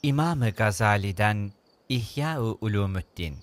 İmam-ı Gazali'den İhya-ı Ulûmuddin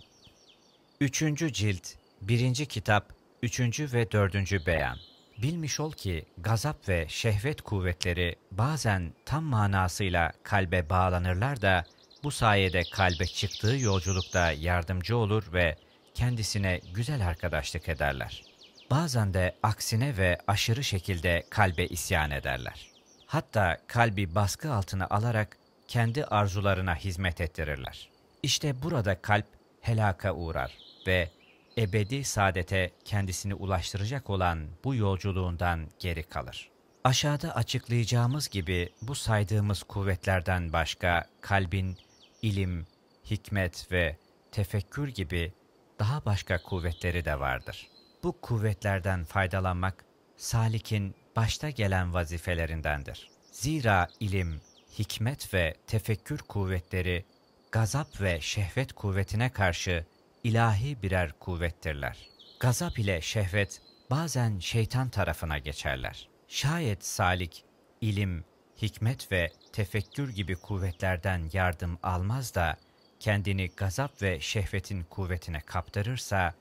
3. cilt 1. kitap 3. ve 4. beyan. Bilmiş ol ki gazap ve şehvet kuvvetleri bazen tam manasıyla kalbe bağlanırlar da bu sayede kalbe çıktığı yolculukta yardımcı olur ve kendisine güzel arkadaşlık ederler. Bazen de aksine ve aşırı şekilde kalbe isyan ederler. Hatta kalbi baskı altına alarak kendi arzularına hizmet ettirirler. İşte burada kalp helaka uğrar ve ebedi saadete kendisini ulaştıracak olan bu yolculuğundan geri kalır. Aşağıda açıklayacağımız gibi bu saydığımız kuvvetlerden başka kalbin ilim, hikmet ve tefekkür gibi daha başka kuvvetleri de vardır. Bu kuvvetlerden faydalanmak salikin başta gelen vazifelerindendir. Zira ilim, hikmet ve tefekkür kuvvetleri gazap ve şehvet kuvvetine karşı ilahi birer kuvvettirler. Gazap ile şehvet bazen şeytan tarafına geçerler. Şayet salik, ilim, hikmet ve tefekkür gibi kuvvetlerden yardım almaz da kendini gazap ve şehvetin kuvvetine kaptırırsa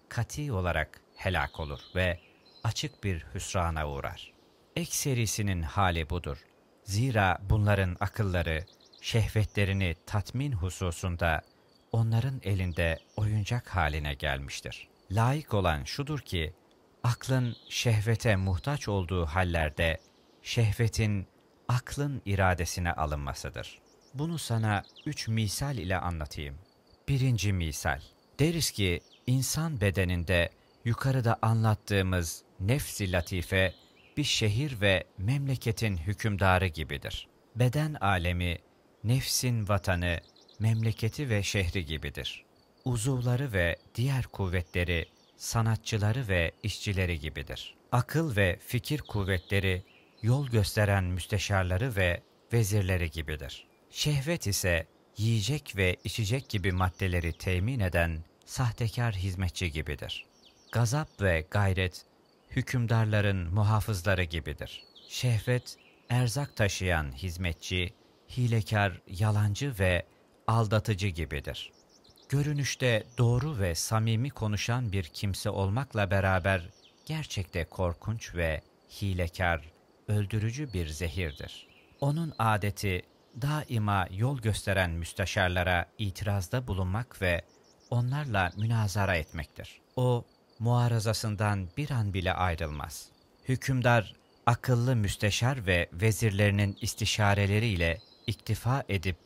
kati olarak helak olur ve açık bir hüsrana uğrar. Ekserisinin hali budur. Zira bunların akılları, şehvetlerini tatmin hususunda onların elinde oyuncak haline gelmiştir. Layık olan şudur ki, aklın şehvete muhtaç olduğu hallerde, şehvetin aklın iradesine alınmasıdır. Bunu sana 3 misal ile anlatayım. 1. misal. Deriz ki, insan bedeninde yukarıda anlattığımız nefs-i latife, bir şehir ve memleketin hükümdarı gibidir. Beden alemi, nefsin vatanı, memleketi ve şehri gibidir. Uzuvları ve diğer kuvvetleri, sanatçıları ve işçileri gibidir. Akıl ve fikir kuvvetleri, yol gösteren müsteşarları ve vezirleri gibidir. Şehvet ise yiyecek ve içecek gibi maddeleri temin eden sahtekar hizmetçi gibidir. Gazap ve gayret, hükümdarların muhafızları gibidir. Şehvet, erzak taşıyan hizmetçi, hilekar, yalancı ve aldatıcı gibidir. Görünüşte doğru ve samimi konuşan bir kimse olmakla beraber gerçekte korkunç ve hilekar, öldürücü bir zehirdir. Onun adeti daima yol gösteren müsteşarlara itirazda bulunmak ve onlarla münazara etmektir. O, muarazasından bir an bile ayrılmaz. Hükümdar, akıllı müsteşar ve vezirlerinin istişareleriyle iktifa edip,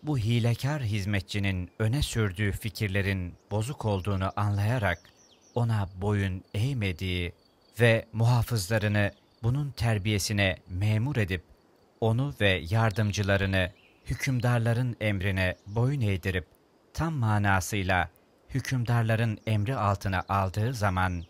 bu hilekar hizmetçinin öne sürdüğü fikirlerin bozuk olduğunu anlayarak, ona boyun eğmediği ve muhafızlarını bunun terbiyesine memur edip, onu ve yardımcılarını hükümdarların emrine boyun eğdirip, tam manasıyla hükümdarların emri altına aldığı zaman,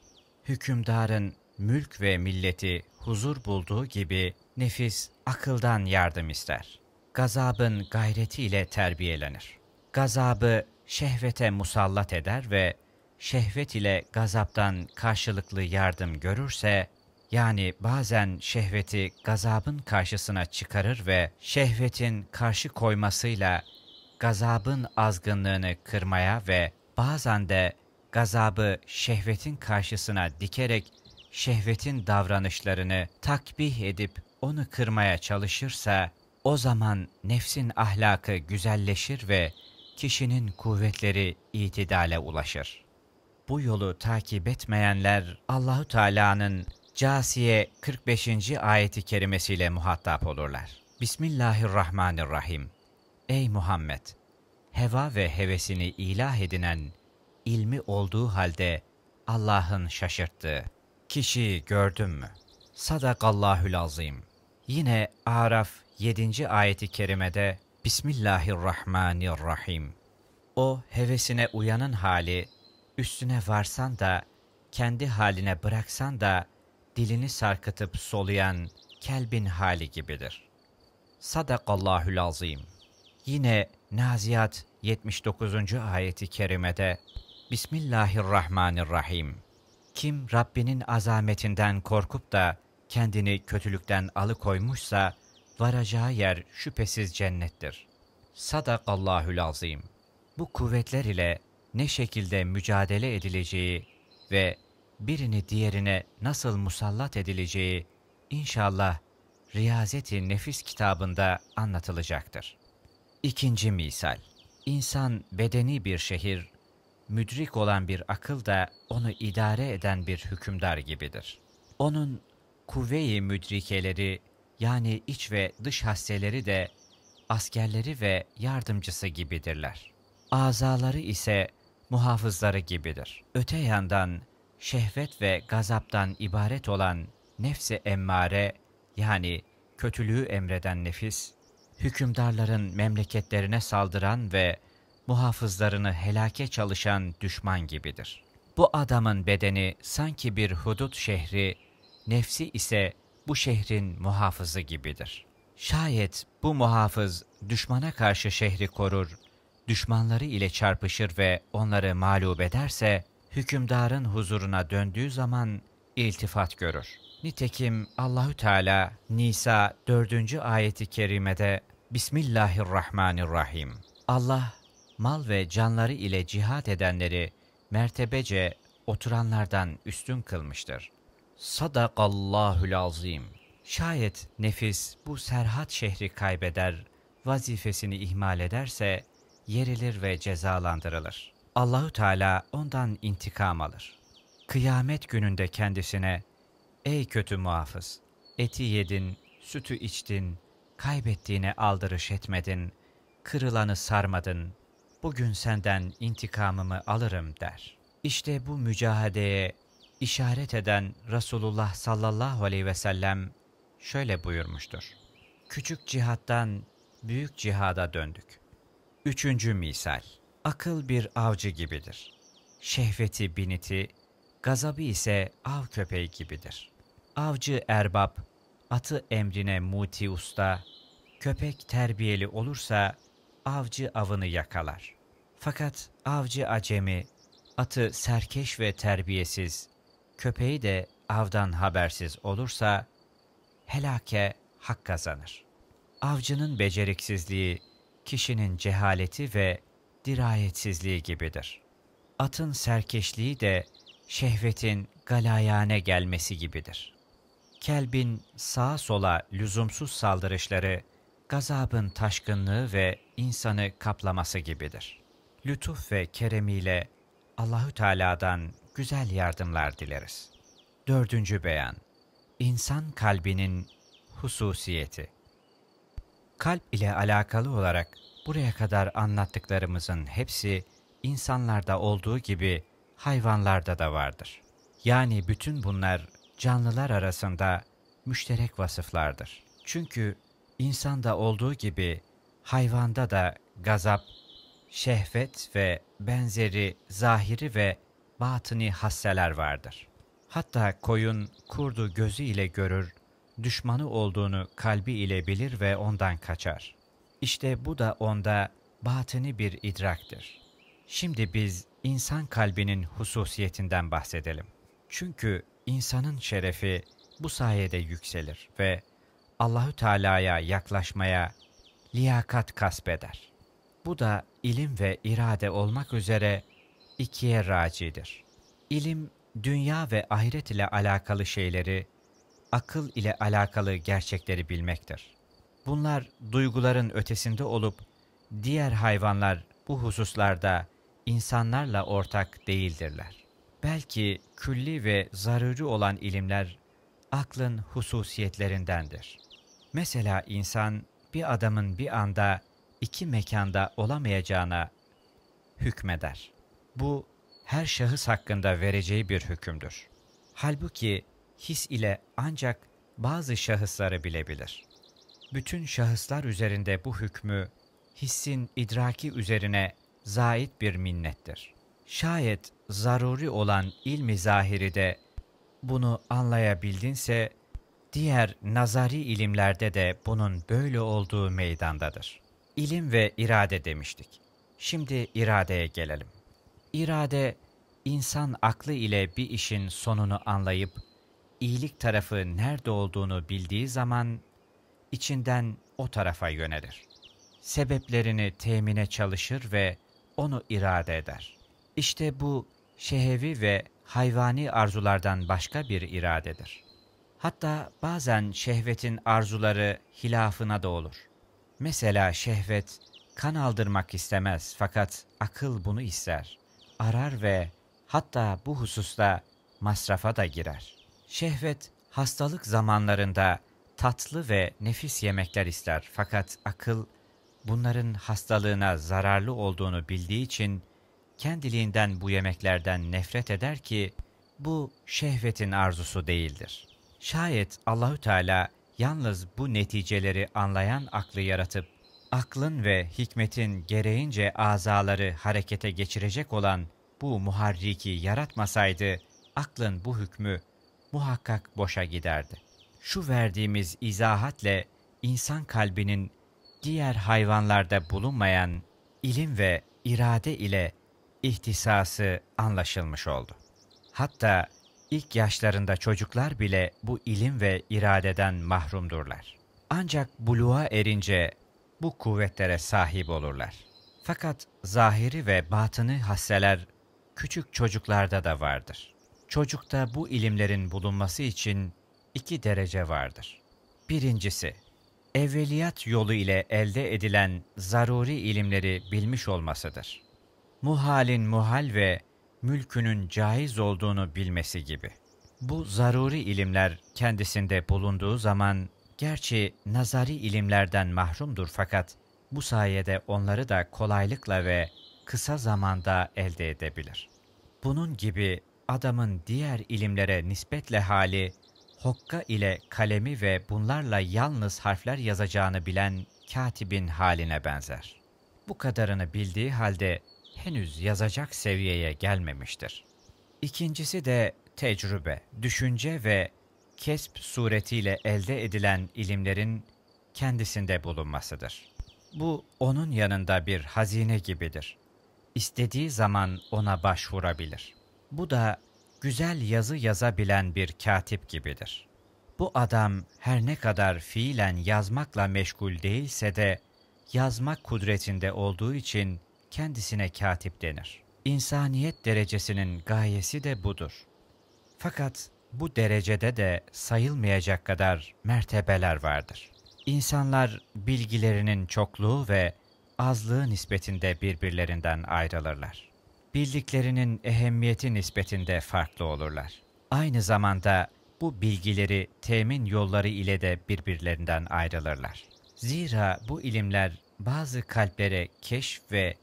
hükümdarın mülk ve milleti huzur bulduğu gibi nefis akıldan yardım ister. Gazabın gayretiyle terbiyelenir. Gazabı şehvete musallat eder ve şehvet ile gazaptan karşılıklı yardım görürse, yani bazen şehveti gazabın karşısına çıkarır ve şehvetin karşı koymasıyla gazabın azgınlığını kırmaya ve bazen de gazabı şehvetin karşısına dikerek şehvetin davranışlarını takbih edip onu kırmaya çalışırsa, o zaman nefsin ahlakı güzelleşir ve kişinin kuvvetleri itidale ulaşır. Bu yolu takip etmeyenler Allahu Teala'nın Câsiye 45. ayeti kerimesiyle muhatap olurlar. Bismillahirrahmanirrahim. Ey Muhammed! Heva ve hevesini ilah edinen, ilmi olduğu halde Allah'ın şaşırttığı kişiyi gördün mü? Sadakallahül azim. Yine Araf 7. ayeti kerimede Bismillahirrahmanirrahim. O hevesine uyanın hali, üstüne varsan da, kendi haline bıraksan da, dilini sarkıtıp soluyan kelbin hali gibidir. Sadakallahül azim. Yine Naziyat 79. ayeti kerimede Bismillahirrahmanirrahim. Kim Rabbinin azametinden korkup da kendini kötülükten alıkoymuşsa, varacağı yer şüphesiz cennettir. Sadakallahül azim. Bu kuvvetler ile ne şekilde mücadele edileceği ve birini diğerine nasıl musallat edileceği inşallah Riyazet-i Nefis kitabında anlatılacaktır. İkinci misal. İnsan bedeni bir şehir, müdrik olan bir akıl da onu idare eden bir hükümdar gibidir. Onun kuvve-i müdrikeleri yani iç ve dış hasseleri de askerleri ve yardımcısı gibidirler. Azaları ise muhafızları gibidir. Öte yandan şehvet ve gazaptan ibaret olan nefs-i emmare yani kötülüğü emreden nefis, hükümdarların memleketlerine saldıran ve muhafızlarını helake çalışan düşman gibidir. Bu adamın bedeni sanki bir hudut şehri, nefsi ise bu şehrin muhafızı gibidir. Şayet bu muhafız düşmana karşı şehri korur, düşmanları ile çarpışır ve onları mağlup ederse, hükümdarın huzuruna döndüğü zaman iltifat görür. Nitekim Allahü Teala Nisa 4. ayeti kerimede Bismillahirrahmanirrahim. Allah mal ve canları ile cihad edenleri mertebece oturanlardan üstün kılmıştır. Sadakallahül azim. Şayet nefis bu serhat şehri kaybeder, vazifesini ihmal ederse yerilir ve cezalandırılır. Allahü Teala ondan intikam alır. Kıyamet gününde kendisine, ey kötü muhafız, eti yedin, sütü içtin, kaybettiğine aldırış etmedin, kırılanı sarmadın, bugün senden intikamımı alırım der. İşte bu mücahedeye işaret eden Resulullah sallallahu aleyhi ve sellem şöyle buyurmuştur. Küçük cihattan büyük cihada döndük. Üçüncü misal. Akıl bir avcı gibidir. Şehveti biniti, gazabı ise av köpeği gibidir. Avcı erbab, atı emrine muti usta, köpek terbiyeli olursa avcı avını yakalar. Fakat avcı acemi, atı serkeş ve terbiyesiz, köpeği de avdan habersiz olursa helake hak kazanır. Avcının beceriksizliği, kişinin cehaleti ve dirayetsizliği gibidir. Atın serkeşliği de şehvetin galayane gelmesi gibidir. Kelbin sağa sola lüzumsuz saldırışları, gazabın taşkınlığı ve insanı kaplaması gibidir. Lütuf ve keremiyle Allahü Teala'dan güzel yardımlar dileriz. Dördüncü beyan. İnsan kalbinin hususiyeti. Kalp ile alakalı olarak buraya kadar anlattıklarımızın hepsi insanlarda olduğu gibi hayvanlarda da vardır. Yani bütün bunlar canlılar arasında müşterek vasıflardır. Çünkü insanda olduğu gibi hayvanda da gazap, şehvet ve benzeri zahiri ve batini hasseler vardır. Hatta koyun kurdu gözü ile görür, düşmanı olduğunu kalbi ile bilir ve ondan kaçar. İşte bu da onda batini bir idraktır. Şimdi biz insan kalbinin hususiyetinden bahsedelim. Çünkü insanın şerefi bu sayede yükselir ve Allahü Teala'ya yaklaşmaya liyakat kasbeder. Bu da ilim ve irade olmak üzere ikiye racidir. İlim, dünya ve ahiret ile alakalı şeyleri, akıl ile alakalı gerçekleri bilmektir. Bunlar duyguların ötesinde olup, diğer hayvanlar bu hususlarda insanlarla ortak değildirler. Belki külli ve zaruri olan ilimler, aklın hususiyetlerindendir. Mesela insan, bir adamın bir anda iki mekanda olamayacağına hükmeder. Bu, her şahıs hakkında vereceği bir hükümdür. Halbuki his ile ancak bazı şahısları bilebilir. Bütün şahıslar üzerinde bu hükmü, hissin idraki üzerine zait bir minnettir. Şayet zaruri olan ilmi zahiri de bunu anlayabildinse, diğer nazari ilimlerde de bunun böyle olduğu meydandadır. İlim ve irade demiştik. Şimdi iradeye gelelim. İrade, insan aklı ile bir işin sonunu anlayıp, iyilik tarafı nerede olduğunu bildiği zaman, içinden o tarafa yönelir. sebeplerini temine çalışır ve onu irade eder. İşte bu şehevi ve hayvani arzulardan başka bir iradedir. Hatta bazen şehvetin arzuları hilafına da olur. Mesela şehvet kan aldırmak istemez fakat akıl bunu ister. Arar ve hatta bu hususta masrafa da girer. Şehvet hastalık zamanlarında tatlı ve nefis yemekler ister fakat akıl bunların hastalığına zararlı olduğunu bildiği için kendiliğinden bu yemeklerden nefret eder ki bu şehvetin arzusu değildir. Şayet Allahü Teala yalnız bu neticeleri anlayan aklı yaratıp aklın ve hikmetin gereğince azaları harekete geçirecek olan bu muharriki yaratmasaydı aklın bu hükmü muhakkak boşa giderdi. Şu verdiğimiz izahatle insan kalbinin diğer hayvanlarda bulunmayan ilim ve irade ile ihtisası anlaşılmış oldu. Hatta ilk yaşlarında çocuklar bile bu ilim ve iradeden mahrumdurlar. Ancak buluğa erince bu kuvvetlere sahip olurlar. Fakat zahiri ve batını hasseler küçük çocuklarda da vardır. Çocukta bu ilimlerin bulunması için 2 derece vardır. Birincisi, evveliyat yolu ile elde edilen zaruri ilimleri bilmiş olmasıdır. Muhalin muhal ve mülkünün caiz olduğunu bilmesi gibi. Bu zaruri ilimler kendisinde bulunduğu zaman gerçi nazari ilimlerden mahrumdur fakat bu sayede onları da kolaylıkla ve kısa zamanda elde edebilir. Bunun gibi adamın diğer ilimlere nispetle hali, hokka ile kalemi ve bunlarla yalnız harfler yazacağını bilen katibin haline benzer. Bu kadarını bildiği halde henüz yazacak seviyeye gelmemiştir. İkincisi de tecrübe, düşünce ve kesb suretiyle elde edilen ilimlerin kendisinde bulunmasıdır. Bu onun yanında bir hazine gibidir. İstediği zaman ona başvurabilir. Bu da güzel yazı yazabilen bir katip gibidir. Bu adam her ne kadar fiilen yazmakla meşgul değilse de yazmak kudretinde olduğu için kendisine katip denir. İnsaniyet derecesinin gayesi de budur. Fakat bu derecede de sayılmayacak kadar mertebeler vardır. İnsanlar bilgilerinin çokluğu ve azlığı nispetinde birbirlerinden ayrılırlar. Bildiklerinin ehemmiyeti nispetinde farklı olurlar. Aynı zamanda bu bilgileri temin yolları ile de birbirlerinden ayrılırlar. Zira bu ilimler bazı kalplere keşf ve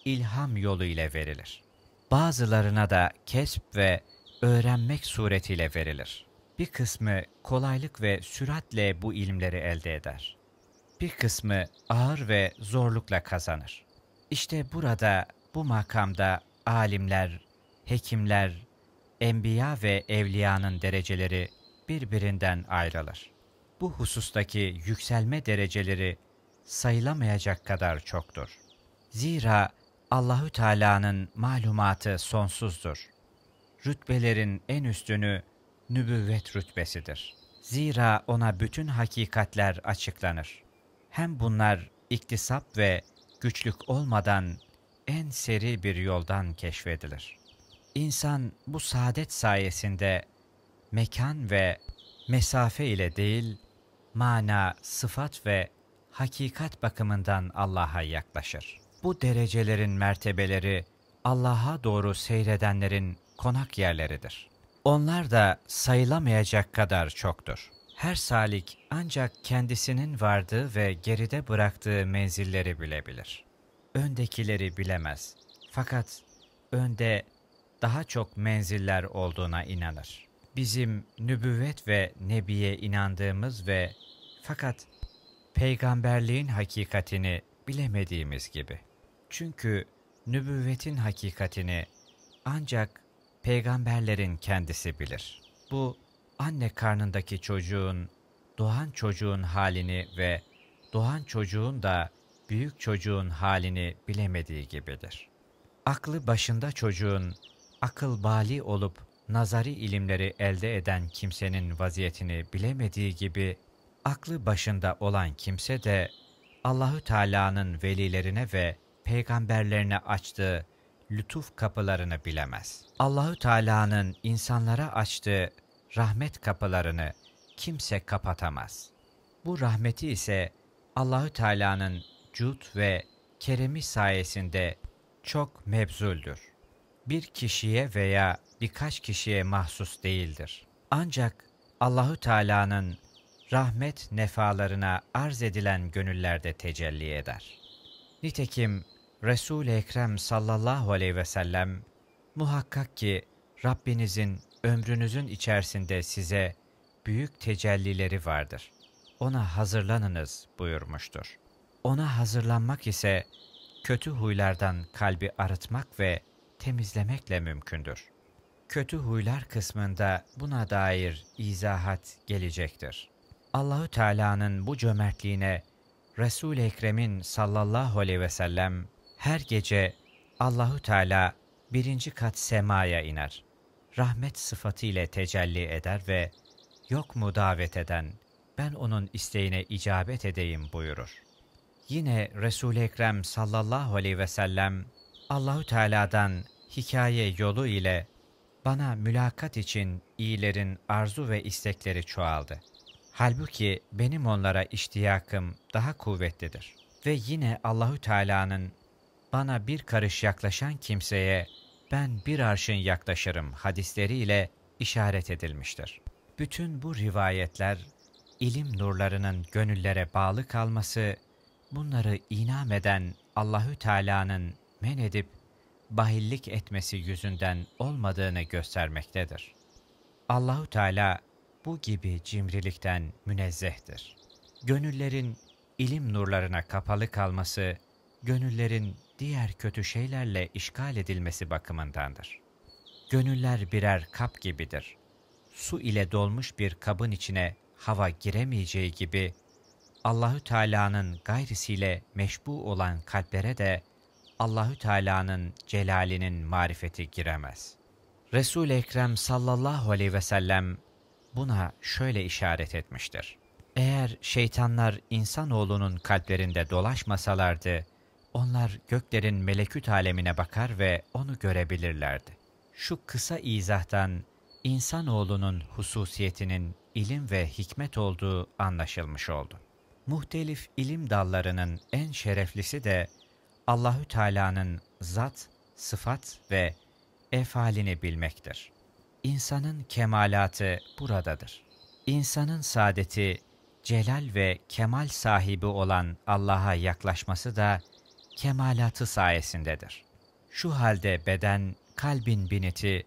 ilham yolu ile verilir. Bazılarına da kesp ve öğrenmek suretiyle verilir. Bir kısmı kolaylık ve süratle bu ilimleri elde eder. Bir kısmı ağır ve zorlukla kazanır. İşte burada, bu makamda alimler, hekimler, enbiya ve evliyanın dereceleri birbirinden ayrılır. Bu husustaki yükselme dereceleri sayılamayacak kadar çoktur. Zira Allahü Teala'nın malumatı sonsuzdur. Rütbelerin en üstünü nübüvvet rütbesidir. Zira ona bütün hakikatler açıklanır. Hem bunlar iktisap ve güçlük olmadan en seri bir yoldan keşfedilir. İnsan bu saadet sayesinde mekan ve mesafe ile değil, mana, sıfat ve hakikat bakımından Allah'a yaklaşır. Bu derecelerin mertebeleri Allah'a doğru seyredenlerin konak yerleridir. Onlar da sayılamayacak kadar çoktur. Her salik ancak kendisinin vardığı ve geride bıraktığı menzilleri bilebilir. Öndekileri bilemez. Fakat önde daha çok menziller olduğuna inanır. Bizim nübüvvet ve nebiye inandığımız ve fakat peygamberliğin hakikatini bilemediğimiz gibi. Çünkü nübüvvetin hakikatini ancak peygamberlerin kendisi bilir. Bu anne karnındaki çocuğun, doğan çocuğun halini ve doğan çocuğun da büyük çocuğun halini bilemediği gibidir. Aklı başında çocuğun, akıl bali olup nazari ilimleri elde eden kimsenin vaziyetini bilemediği gibi, aklı başında olan kimse de Allahü Teala'nın velilerine ve peygamberlerine açtığı lütuf kapılarını bilemez. Allahü Teala'nın insanlara açtığı rahmet kapılarını kimse kapatamaz. Bu rahmeti ise Allahü Teala'nın cud ve keremi sayesinde çok mebzuldür. Bir kişiye veya birkaç kişiye mahsus değildir. Ancak Allahü Teala'nın rahmet nefalarına arz edilen gönüllerde tecelli eder. Nitekim Resul-i Ekrem sallallahu aleyhi ve sellem muhakkak ki Rabbinizin ömrünüzün içerisinde size büyük tecellileri vardır. Ona hazırlanınız buyurmuştur. Ona hazırlanmak ise kötü huylardan kalbi arıtmak ve temizlemekle mümkündür. Kötü huylar kısmında buna dair izahat gelecektir. Allahü Teala'nın bu cömertliğine Resul-i Ekrem'in sallallahu aleyhi ve sellem her gece Allahü Teala 1. kat semaya iner. Rahmet sıfatıyla tecelli eder ve yok mu davet eden, ben onun isteğine icabet edeyim buyurur. Yine Resul-i Ekrem sallallahu aleyhi ve sellem Allahü Teala'dan hikaye yolu ile bana mülakat için iyilerin arzu ve istekleri çoğaldı. Halbuki benim onlara iştiyakım daha kuvvetlidir. Ve yine Allahü Teala'nın bana bir karış yaklaşan kimseye ben bir arşın yaklaşırım hadisleriyle işaret edilmiştir. Bütün bu rivayetler ilim nurlarının gönüllere bağlı kalması, bunları inam eden Allahü Teala'nın men edip bahillik etmesi yüzünden olmadığını göstermektedir. Allahü Teala bu gibi cimrilikten münezzehtir. Gönüllerin ilim nurlarına kapalı kalması, gönüllerin diğer kötü şeylerle işgal edilmesi bakımındandır. Gönüller birer kap gibidir. Su ile dolmuş bir kabın içine hava giremeyeceği gibi, Allahü Teala'nın gayrisiyle meşbu olan kalplere de Allahü Teala'nın celalinin marifeti giremez. Resul-i Ekrem sallallahu aleyhi ve sellem buna şöyle işaret etmiştir. Eğer şeytanlar insanoğlunun kalplerinde dolaşmasalardı, onlar göklerin melekût alemine bakar ve onu görebilirlerdi. Şu kısa izahtan insanoğlunun hususiyetinin ilim ve hikmet olduğu anlaşılmış oldu. Muhtelif ilim dallarının en şereflisi de Allahü Teala'nın zat, sıfat ve efalini bilmektir. İnsanın kemalatı buradadır. İnsanın saadeti, celal ve kemal sahibi olan Allah'a yaklaşması da kemalatı sayesindedir. Şu halde beden, kalbin biniti,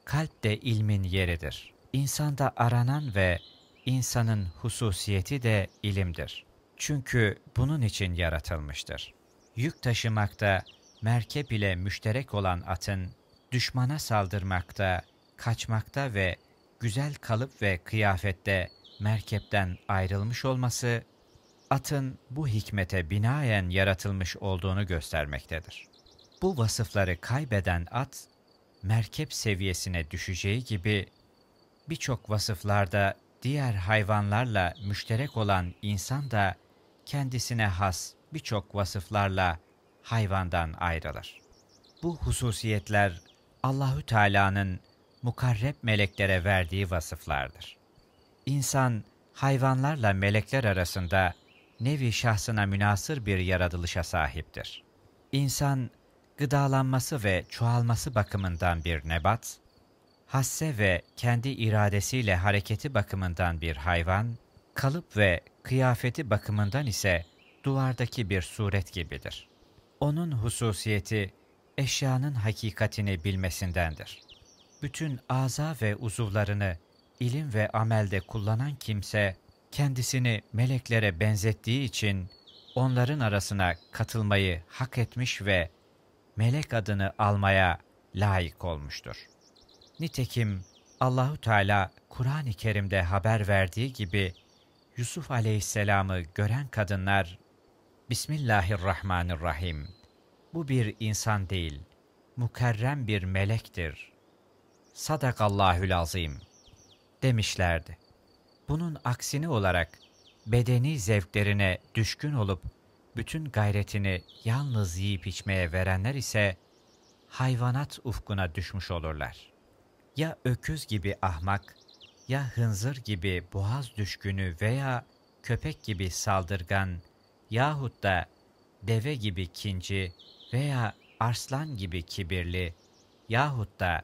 kalp de ilmin yeridir. İnsanda aranan ve insanın hususiyeti de ilimdir. Çünkü bunun için yaratılmıştır. Yük taşımakta, merkep ile müşterek olan atın, düşmana saldırmakta, kaçmakta ve güzel kalıp ve kıyafette merkepten ayrılmış olması, atın bu hikmete binaen yaratılmış olduğunu göstermektedir. Bu vasıfları kaybeden at, merkep seviyesine düşeceği gibi, birçok vasıflarda diğer hayvanlarla müşterek olan insan da kendisine has birçok vasıflarla hayvandan ayrılır. Bu hususiyetler Allahü Teala'nın mukarreb meleklere verdiği vasıflardır. İnsan hayvanlarla melekler arasında nevi şahsına münasır bir yaratılışa sahiptir. İnsan gıdalanması ve çoğalması bakımından bir nebat, hasse ve kendi iradesiyle hareketi bakımından bir hayvan, kalıp ve kıyafeti bakımından ise duvardaki bir suret gibidir. Onun hususiyeti eşyanın hakikatini bilmesindendir. Bütün aza ve uzuvlarını ilim ve amelde kullanan kimse, kendisini meleklere benzettiği için onların arasına katılmayı hak etmiş ve melek adını almaya layık olmuştur. Nitekim Allahü Teala Kur'an-ı Kerim'de haber verdiği gibi Yusuf Aleyhisselam'ı gören kadınlar Bismillahirrahmanirrahim. Bu bir insan değil, mukerrem bir melektir. Sadakallahül azim demişlerdi. Bunun aksini olarak bedeni zevklerine düşkün olup bütün gayretini yalnız yiyip içmeye verenler ise hayvanat ufkuna düşmüş olurlar. Ya öküz gibi ahmak, ya hınzır gibi boğaz düşkünü veya köpek gibi saldırgan yahut da deve gibi kinci veya arslan gibi kibirli yahut da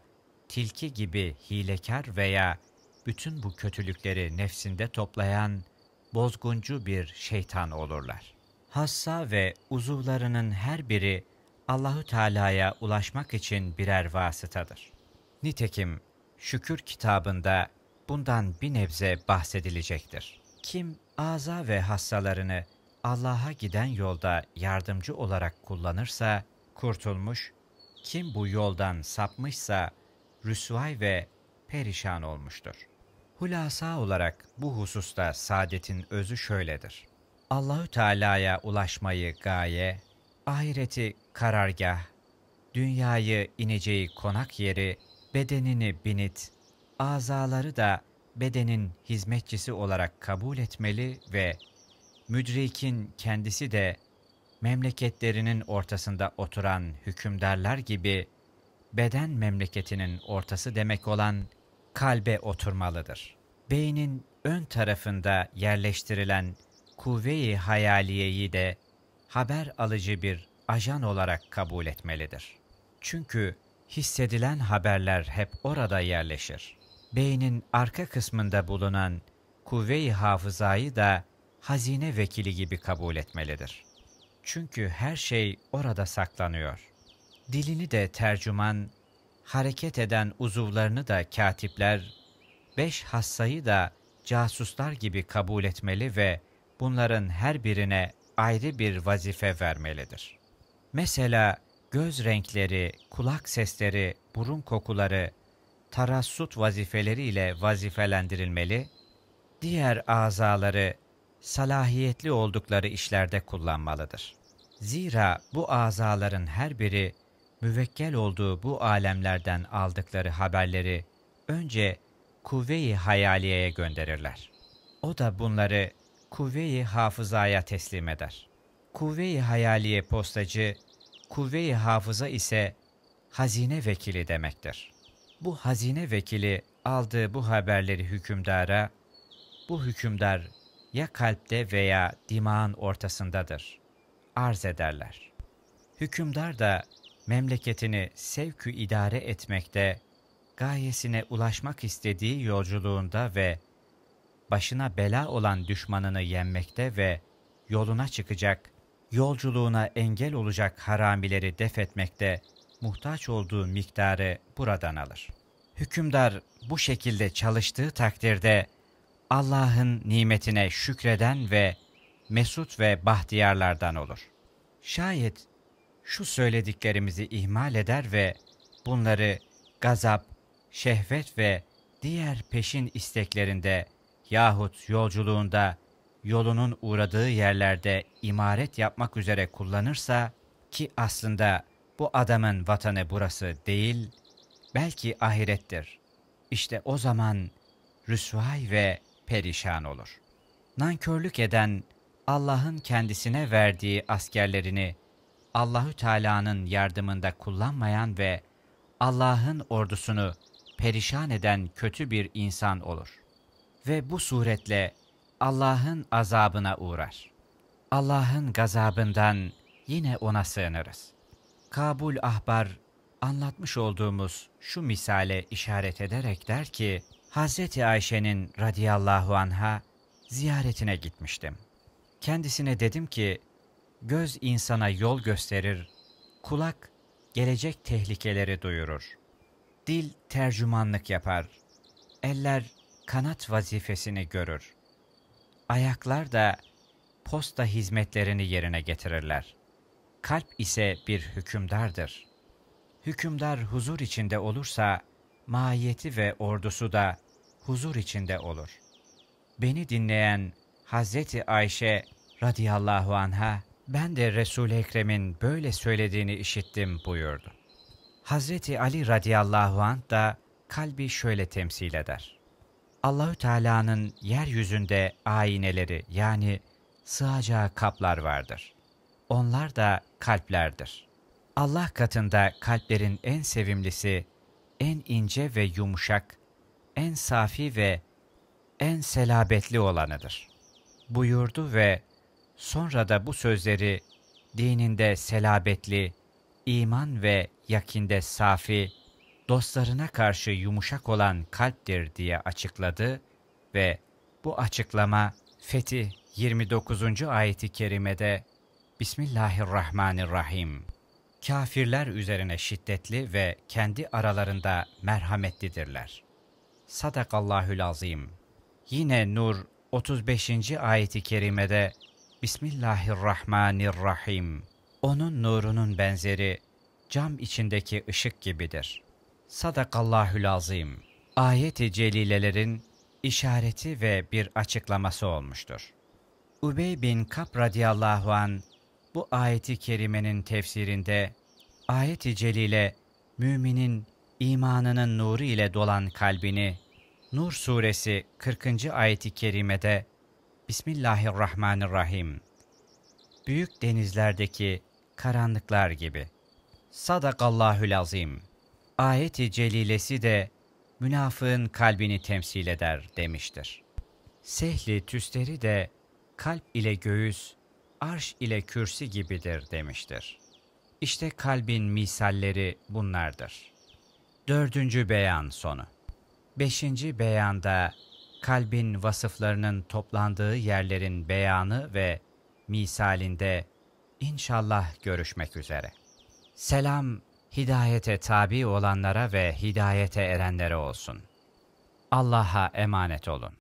tilki gibi hilekar veya bütün bu kötülükleri nefsinde toplayan bozguncu bir şeytan olurlar. Hassa ve uzuvlarının her biri Allahü Teala'ya ulaşmak için birer vasıtadır. Nitekim Şükür kitabında bundan bir nebze bahsedilecektir. Kim aza ve hassalarını Allah'a giden yolda yardımcı olarak kullanırsa kurtulmuş, kim bu yoldan sapmışsa rüsvay ve perişan olmuştur. Hulasa olarak bu hususta saadetin özü şöyledir. Allahü Teala'ya ulaşmayı gaye, ahireti karargah, dünyayı ineceği konak yeri, bedenini binit, azaları da bedenin hizmetçisi olarak kabul etmeli ve müdrikin kendisi de memleketlerinin ortasında oturan hükümdarlar gibi beden memleketinin ortası demek olan kalbe oturmalıdır. Beynin ön tarafında yerleştirilen kuvve-i hayaliyeyi de haber alıcı bir ajan olarak kabul etmelidir. Çünkü hissedilen haberler hep orada yerleşir. Beynin arka kısmında bulunan kuvve-i hafızayı da hazine vekili gibi kabul etmelidir. Çünkü her şey orada saklanıyor. Dilini de tercüman, hareket eden uzuvlarını da katipler, 5 hassayı da casuslar gibi kabul etmeli ve bunların her birine ayrı bir vazife vermelidir. Mesela göz renkleri, kulak sesleri, burun kokuları, tarassut vazifeleriyle vazifelendirilmeli, diğer azaları salahiyetli oldukları işlerde kullanmalıdır. Zira bu azaların her biri müvekkel olduğu bu alemlerden aldıkları haberleri önce kuvve-i hayaliyeye gönderirler. O da bunları kuvve-i hafızaya teslim eder. Kuvve-i hayaliye postacı, kuvve-i hafıza ise hazine vekili demektir. Bu hazine vekili aldığı bu haberleri hükümdara, bu hükümdar ya kalpte veya dimağın ortasındadır, arz ederler. Hükümdar da memleketini sevkü idare etmekte, gayesine ulaşmak istediği yolculuğunda ve başına bela olan düşmanını yenmekte ve yoluna çıkacak, yolculuğuna engel olacak haramileri def etmekte muhtaç olduğu miktarı buradan alır. Hükümdar bu şekilde çalıştığı takdirde Allah'ın nimetine şükreden ve mesut ve bahtiyarlardan olur. Şayet şu söylediklerimizi ihmal eder ve bunları gazap, şehvet ve diğer peşin isteklerinde yahut yolculuğunda yolunun uğradığı yerlerde imaret yapmak üzere kullanırsa ki aslında bu adamın vatanı burası değil, belki ahirettir. İşte o zaman rüsvay ve perişan olur. Nankörlük eden Allah'ın kendisine verdiği askerlerini Allahü Teala'nın yardımında kullanmayan ve Allah'ın ordusunu perişan eden kötü bir insan olur. Ve bu suretle Allah'ın azabına uğrar. Allah'ın gazabından yine ona sığınırız. Kabul Ahbar anlatmış olduğumuz şu misale işaret ederek der ki, Hazreti Ayşe'nin radıyallahu anha ziyaretine gitmiştim. Kendisine dedim ki, göz insana yol gösterir, kulak gelecek tehlikeleri duyurur. Dil tercümanlık yapar, eller kanat vazifesini görür. Ayaklar da posta hizmetlerini yerine getirirler. Kalp ise bir hükümdardır. Hükümdar huzur içinde olursa, mahiyeti ve ordusu da huzur içinde olur. Beni dinleyen Hazreti Ayşe radıyallahu anha, ben de Resul-i Ekrem'in böyle söylediğini işittim buyurdu. Hazreti Ali radıyallahu anh da kalbi şöyle temsil eder. Allahü Teala'nın yeryüzünde ayineleri yani sığacağı kaplar vardır. onlar da kalplerdir. Allah katında kalplerin en sevimlisi, en ince ve yumuşak, en safi ve en selabetli olanıdır buyurdu ve sonra da bu sözleri dininde selabetli, iman ve yakinde safi, dostlarına karşı yumuşak olan kalptir diye açıkladı ve bu açıklama Fetih 29. ayeti kerimede Bismillahirrahmanirrahim. Kafirler üzerine şiddetli ve kendi aralarında merhametlidirler. Sadakallahül azim. Yine Nur 35. ayeti kerimede Bismillahirrahmanirrahim. Onun nurunun benzeri cam içindeki ışık gibidir. Sadakallahül azim. Ayet-i celilelerin işareti ve bir açıklaması olmuştur. Ubey bin Kab radıyallahu an bu ayeti kerimenin tefsirinde ayet-i celile müminin imanının nuru ile dolan kalbini Nur suresi 40. ayeti kerimede Bismillahirrahmanirrahim. Büyük denizlerdeki karanlıklar gibi. Sadakallahül azim. Ayet-i celilesi de münafığın kalbini temsil eder demiştir. Sehli Tüsteri de kalp ile göğüs, arş ile kürsi gibidir demiştir. İşte kalbin misalleri bunlardır. 4. beyan sonu. 5. beyanda kalbin vasıflarının toplandığı yerlerin beyanı ve misalinde inşallah görüşmek üzere. Selam, hidayete tabi olanlara ve hidayete erenlere olsun. Allah'a emanet olun.